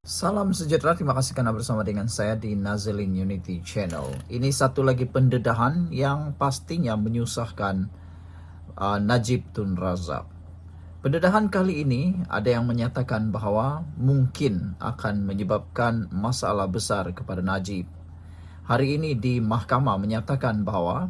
Salam sejahtera, terima kasih karena bersama dengan saya di Nazilin Unity Channel. Ini satu lagi pendedahan yang pastinya menyusahkan Najib Tun Razak. Pendedahan kali ini ada yang menyatakan bahwa mungkin akan menyebabkan masalah besar kepada Najib. Hari ini di mahkamah menyatakan bahwa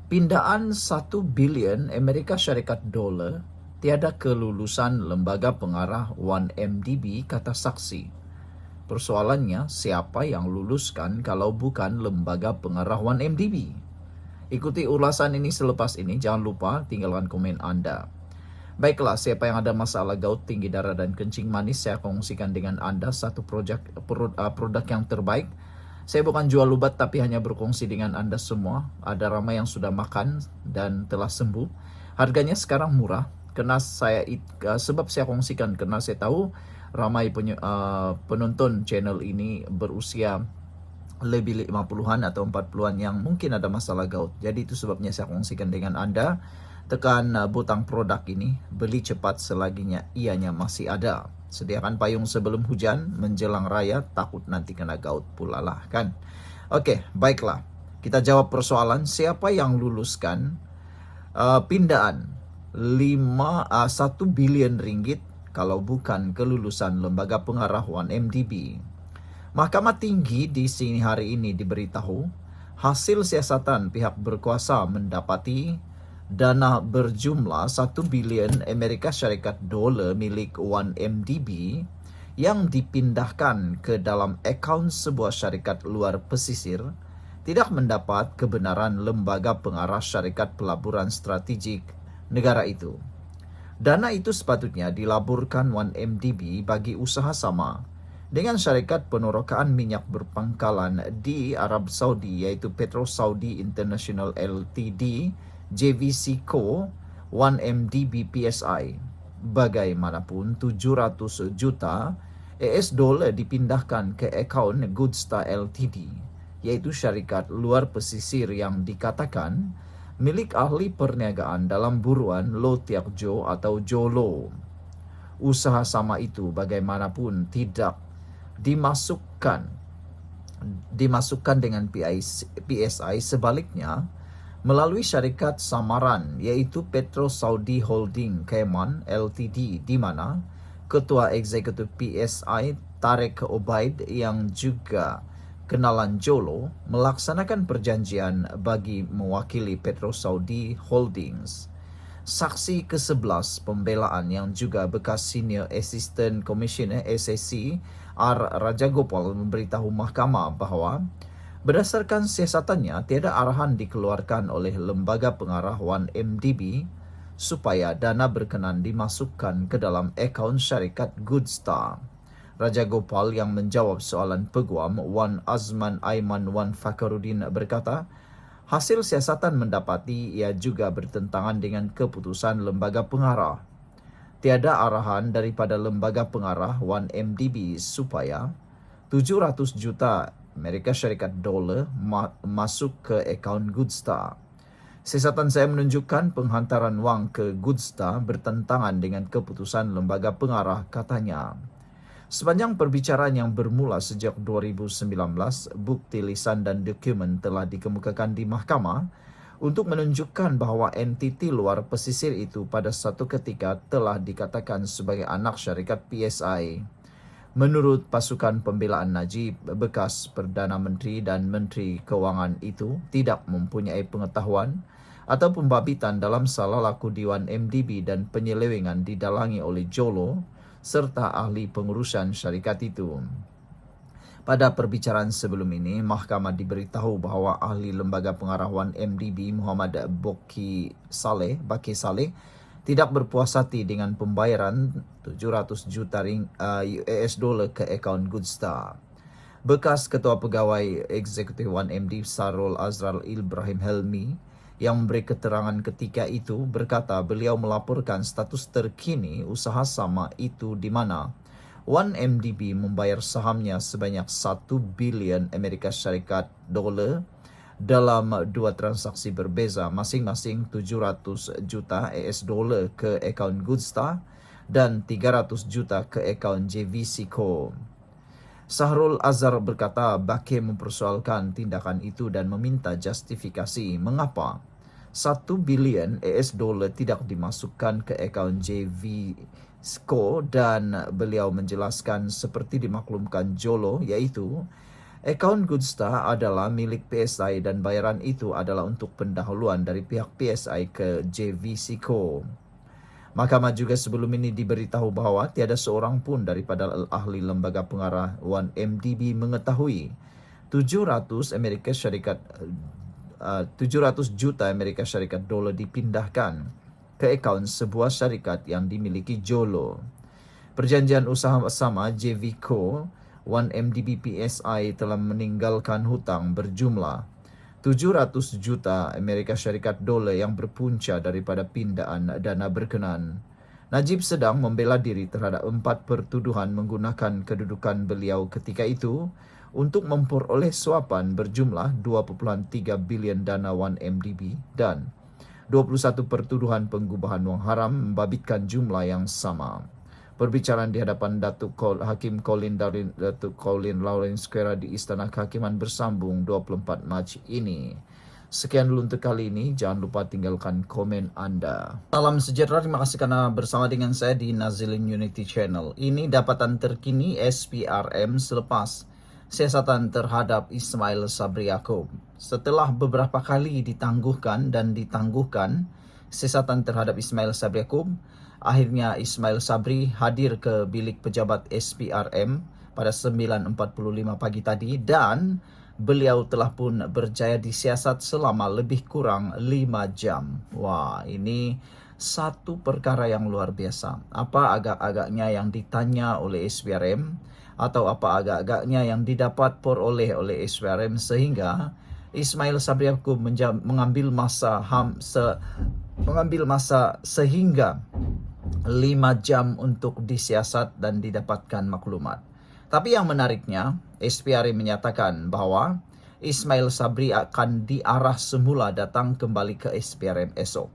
pindaan 1 bilion Amerika Syarikat dolar tiada kelulusan lembaga pengarah 1MDB, kata saksi. Persoalannya, siapa yang luluskan kalau bukan lembaga pengarah 1MDB? Ikuti ulasan ini selepas ini, jangan lupa tinggalkan komen Anda. Baiklah, siapa yang ada masalah gout, tinggi darah dan kencing manis, saya kongsikan dengan Anda satu produk yang terbaik. Saya bukan jual obat tapi hanya berkongsi dengan Anda semua. Ada ramai yang sudah makan dan telah sembuh. Harganya sekarang murah sebab saya kongsikan karena saya tahu ramai penonton channel ini berusia lebih 50-an atau 40-an yang mungkin ada masalah gout. Jadi itu sebabnya saya kongsikan dengan Anda. Tekan butang produk ini, beli cepat selaginya ianya masih ada. Sediakan payung sebelum hujan, menjelang raya takut nanti kena gout pula lah kan. Oke, baiklah. Kita jawab persoalan siapa yang luluskan pindaan 1 bilion ringgit kalau bukan kelulusan lembaga pengarah 1MDB. Mahkamah Tinggi di sini hari ini diberitahu hasil siasatan pihak berkuasa mendapati dana berjumlah 1 bilion Amerika Syarikat dolar milik 1MDB yang dipindahkan ke dalam akaun sebuah syarikat luar pesisir tidak mendapat kebenaran lembaga pengarah syarikat pelaburan strategik negara itu. Dana itu sepatutnya dilaburkan 1MDB bagi usaha sama dengan syarikat penorokaan minyak berpangkalan di Arab Saudi yaitu Petro Saudi International Ltd, JVC Co, 1MDB PSI. Bagaimanapun 700 juta US dollar dipindahkan ke akaun Goodstar Ltd, yaitu syarikat luar pesisir yang dikatakan milik ahli perniagaan dalam buruan Lo Tiak Jo atau Jolo. Usaha sama itu bagaimanapun tidak dimasukkan dengan PSI, sebaliknya melalui syarikat samaran yaitu Petro Saudi Holding Cayman Ltd, di mana ketua eksekutif PSI Tarek Obaid yang juga kenalan Jolo melaksanakan perjanjian bagi mewakili Petro Saudi Holdings. Saksi ke-11 pembelaan yang juga bekas Senior Assistant Commissioner SAC R. Rajagopal memberitahu mahkamah bahwa berdasarkan siasatannya tiada arahan dikeluarkan oleh lembaga pengarah 1MDB supaya dana berkenan dimasukkan ke dalam akaun syarikat Goodstar. Rajagopal yang menjawab soalan peguam Wan Azman Aiman Wan Fakhruddin berkata, hasil siasatan mendapati ia juga bertentangan dengan keputusan lembaga pengarah. Tiada arahan daripada lembaga pengarah 1MDB supaya 700 juta Amerika Syarikat dolar masuk ke akaun Goodstar. Siasatan saya menunjukkan penghantaran wang ke Goodstar bertentangan dengan keputusan lembaga pengarah, katanya. Sepanjang perbicaraan yang bermula sejak 2019, bukti lisan dan dokumen telah dikemukakan di mahkamah untuk menunjukkan bahwa entiti luar pesisir itu pada satu ketika telah dikatakan sebagai anak syarikat PSI. Menurut pasukan pembelaan Najib, bekas Perdana Menteri dan Menteri Keuangan itu tidak mempunyai pengetahuan atau pembabitan dalam salah laku di 1MDB dan penyelewengan didalangi oleh Jolo serta ahli pengurusan syarikat itu. Pada perbicaraan sebelum ini, mahkamah diberitahu bahwa ahli lembaga pengarah 1MDB Muhammad Baki Saleh tidak berpuas hati dengan pembayaran 700 juta US dollar ke akaun Goodstar. Bekas Ketua Pegawai Eksekutif 1MD Sarul Azral Ibrahim Helmi yang memberi keterangan ketika itu berkata beliau melaporkan status terkini usaha sama itu di mana 1MDB membayar sahamnya sebanyak 1 bilion Amerika Syarikat dolar dalam dua transaksi berbeza, masing-masing 700 juta US dollar ke akaun Goodstar dan 300 juta ke akaun JVC Co. Sahrul Azhar berkata Bakir mempersoalkan tindakan itu dan meminta justifikasi mengapa 1 bilion US dollar tidak dimasukkan ke akaun JV Sco, dan beliau menjelaskan seperti dimaklumkan Jolo, iaitu akaun Goodstar adalah milik PSI dan bayaran itu adalah untuk pendahuluan dari pihak PSI ke JV Sco. Mahkamah juga sebelum ini diberitahu bahawa tiada seorang pun daripada ahli lembaga pengarah 1MDB mengetahui 700 juta Amerika Syarikat dolar dipindahkan ke akaun sebuah syarikat yang dimiliki Jolo. Perjanjian usaha sama JVCO 1MDB PSI telah meninggalkan hutang berjumlah 700 juta Amerika Syarikat dolar yang berpunca daripada pindaan dana berkenaan. Najib sedang membela diri terhadap 4 pertuduhan menggunakan kedudukan beliau ketika itu untuk memperoleh suapan berjumlah 2.3 bilion dana 1MDB dan 21 pertuduhan penggubahan wang haram membabitkan jumlah yang sama. Perbicaraan di hadapan Datuk Hakim Colin Lawrence Square di Istana Kehakiman bersambung 24 Mac ini. Sekian dulu untuk kali ini. Jangan lupa tinggalkan komen anda. Salam sejahtera. Terima kasih karena bersama dengan saya di Nazilin Unity Channel. Ini dapatan terkini SPRM selepas siasatan terhadap Ismail Sabri Yaakob. Setelah beberapa kali ditangguhkan, siasatan terhadap Ismail Sabri Yaakob, akhirnya Ismail Sabri hadir ke bilik pejabat SPRM pada 9.45 pagi tadi dan beliau telah pun berjaya disiasat selama lebih kurang 5 jam. Wah, ini satu perkara yang luar biasa. Apa agak-agaknya yang ditanya oleh SPRM atau apa agak-agaknya yang didapat peroleh oleh SPRM sehingga Ismail Sabri Yaakob mengambil masa sehingga 5 jam untuk disiasat dan didapatkan maklumat. Tapi yang menariknya, SPRM menyatakan bahwa Ismail Sabri akan diarah semula datang kembali ke SPRM esok.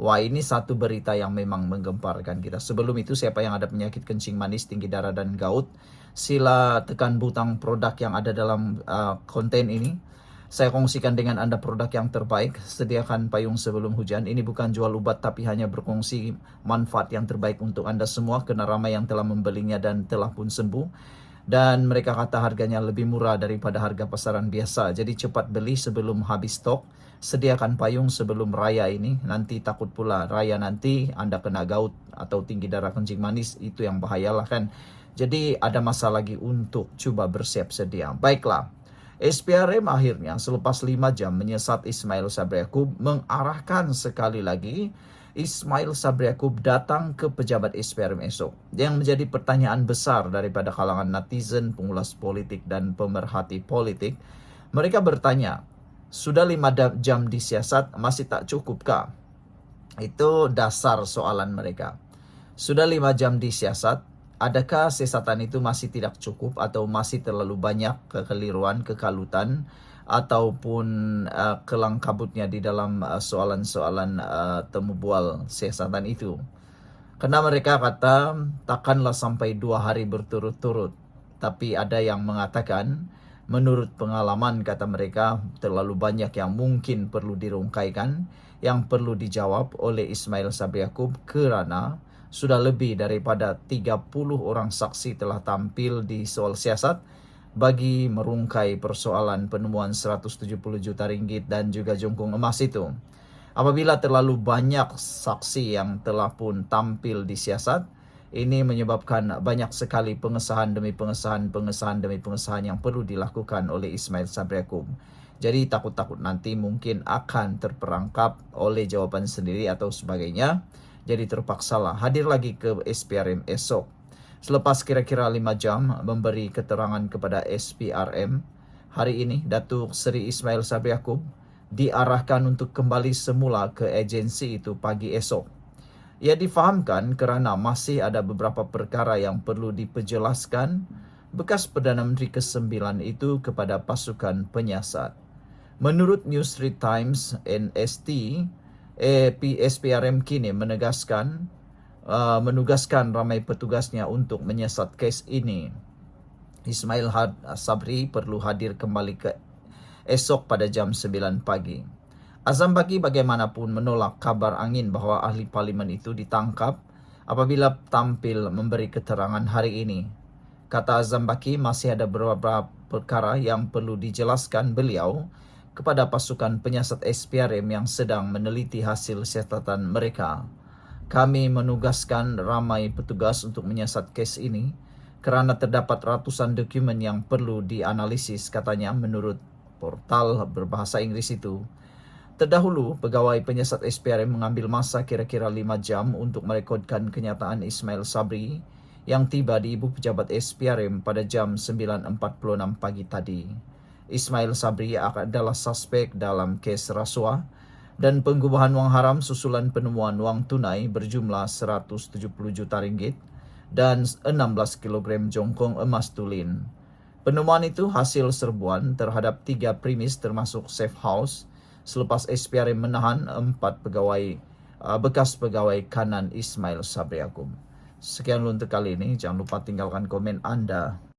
Wah, ini satu berita yang memang menggemparkan kita. Sebelum itu, siapa yang ada penyakit kencing manis, tinggi darah dan gout, sila tekan butang produk yang ada dalam konten ini. Saya kongsikan dengan Anda produk yang terbaik. Sediakan payung sebelum hujan. Ini bukan jual ubat tapi hanya berkongsi manfaat yang terbaik untuk Anda semua kerana ramai yang telah membelinya dan telah pun sembuh. Dan mereka kata harganya lebih murah daripada harga pasaran biasa. Jadi cepat beli sebelum habis stok. Sediakan payung sebelum raya ini. Nanti takut pula raya nanti Anda kena gout atau tinggi darah kencing manis. Itu yang bahayalah kan. Jadi ada masa lagi untuk cuba bersiap sedia. Baiklah. SPRM akhirnya selepas 5 jam menyesat Ismail Sabri Yaakob mengarahkan sekali lagi Ismail Sabri Yaakob datang ke pejabat SPRM esok. Yang menjadi pertanyaan besar daripada kalangan netizen, pengulas politik dan pemerhati politik. Mereka bertanya, sudah 5 jam disiasat masih tak cukupkah? Itu dasar soalan mereka. Sudah 5 jam disiasat, adakah siasatan itu masih tidak cukup atau masih terlalu banyak kekeliruan, kekalutan ataupun kelang kabutnya di dalam soalan-soalan temu bual siasatan itu? Karena mereka kata takkanlah sampai 2 hari berturut-turut. Tapi ada yang mengatakan menurut pengalaman kata mereka terlalu banyak yang mungkin perlu dirungkaikan, yang perlu dijawab oleh Ismail Sabri Yaakob kerana sudah lebih daripada 30 orang saksi telah tampil di soal siasat bagi merungkai persoalan penemuan 170 juta ringgit dan juga jongkong emas itu. Apabila terlalu banyak saksi yang telah pun tampil di siasat, ini menyebabkan banyak sekali pengesahan demi pengesahan yang perlu dilakukan oleh Ismail Sabri Yaakob. Jadi takut-takut nanti mungkin akan terperangkap oleh jawapan sendiri atau sebagainya. Jadi terpaksalah hadir lagi ke SPRM esok. Selepas kira-kira 5 jam memberi keterangan kepada SPRM, hari ini Datuk Seri Ismail Sabri Yaakob diarahkan untuk kembali semula ke agensi itu pagi esok. Ia difahamkan kerana masih ada beberapa perkara yang perlu diperjelaskan bekas Perdana Menteri ke-9 itu kepada pasukan penyiasat. Menurut New Street Times NST, SPRM kini menugaskan ramai petugasnya untuk menyiasat kes ini. Ismail Sabri perlu hadir kembali ke esok pada jam 9 pagi. Azam Baki bagaimanapun menolak kabar angin bahwa ahli parlimen itu ditangkap apabila tampil memberi keterangan hari ini. Kata Azam Baki, masih ada beberapa perkara yang perlu dijelaskan beliau kepada pasukan penyiasat SPRM yang sedang meneliti hasil siasatan mereka. Kami menugaskan ramai petugas untuk menyiasat kes ini kerana terdapat ratusan dokumen yang perlu dianalisis, katanya menurut portal berbahasa Inggeris itu. Terdahulu, pegawai penyiasat SPRM mengambil masa kira-kira 5 jam untuk merekodkan kenyataan Ismail Sabri yang tiba di Ibu Pejabat SPRM pada jam 9.46 pagi tadi. Ismail Sabri adalah suspek dalam kes rasuah dan pengubahan wang haram susulan penemuan wang tunai berjumlah 170 juta ringgit dan 16 kg jongkong emas tulin. Penemuan itu hasil serbuan terhadap 3 premis termasuk safe house selepas SPRM menahan 4 bekas pegawai kanan Ismail Sabri Yaakob. Sekian untuk kali ini, jangan lupa tinggalkan komen Anda.